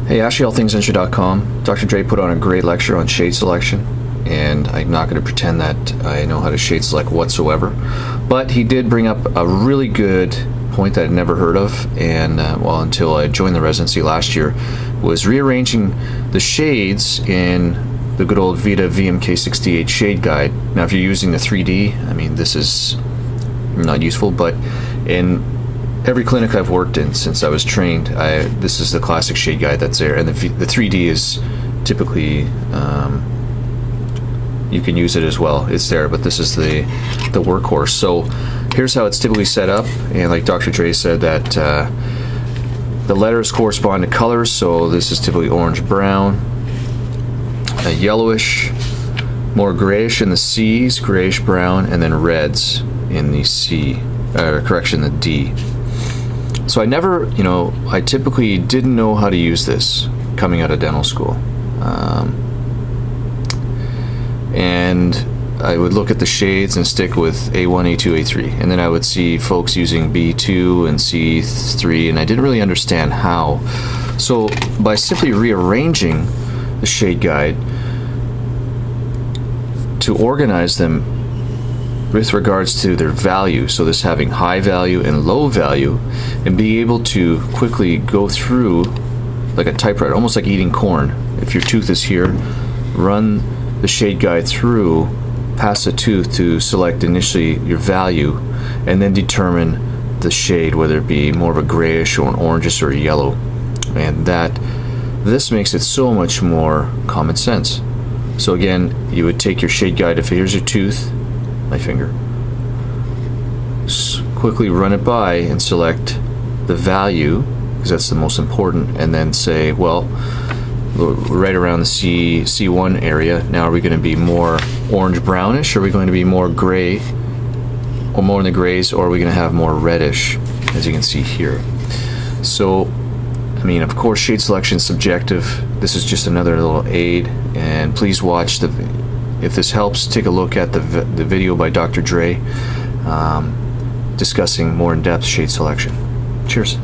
Hey, AshleyAllThingsInstru.com. Dr. Dre put on a great lecture on shade selection, and I'm not going to pretend that I know how to shade select whatsoever, but he did bring up a really good point that I'd never heard of, and well, until I joined the residency last year, was rearranging the shades in the good old Vita VMK68 shade guide. Now, if you're using the 3D, I mean, this is not useful, but in every clinic I've worked in since I was trained, this is the classic shade guide that's there, and the 3D is typically you can use it as well. It's there, but this is the workhorse. So here's how it's typically set up, and like Dr. Dre said, that the letters correspond to colors. So this is typically orange brown, a yellowish, more grayish in the C's, grayish brown, and then reds in the C, the D. So I never, I typically didn't know how to use this coming out of dental school. And I would look at the shades and stick with A1, A2, A3. And then I would see folks using B2 and C3, and I didn't really understand how. So by simply rearranging the shade guide to organize them with regards to their value, so this having high value and low value, and be able to quickly go through like a typewriter, almost like eating corn. If your tooth is here, run the shade guide through past the tooth to select initially your value, and then determine the shade, whether it be more of a grayish or an orangish or a yellow. And this makes it so much more common sense. So again, you would take your shade guide, if here's your tooth, my finger, quickly run it by and select the value, because that's the most important, and then say, well, right around the C1 area, now are we going to be more orange brownish, or are we going to be more gray, or more in the grays, or are we going to have more reddish, as you can see here. So I mean, of course, shade selection is subjective. This is just another little aid, and please watch if this helps, take a look at the video by Dr. Dre discussing more in-depth shade selection. Cheers.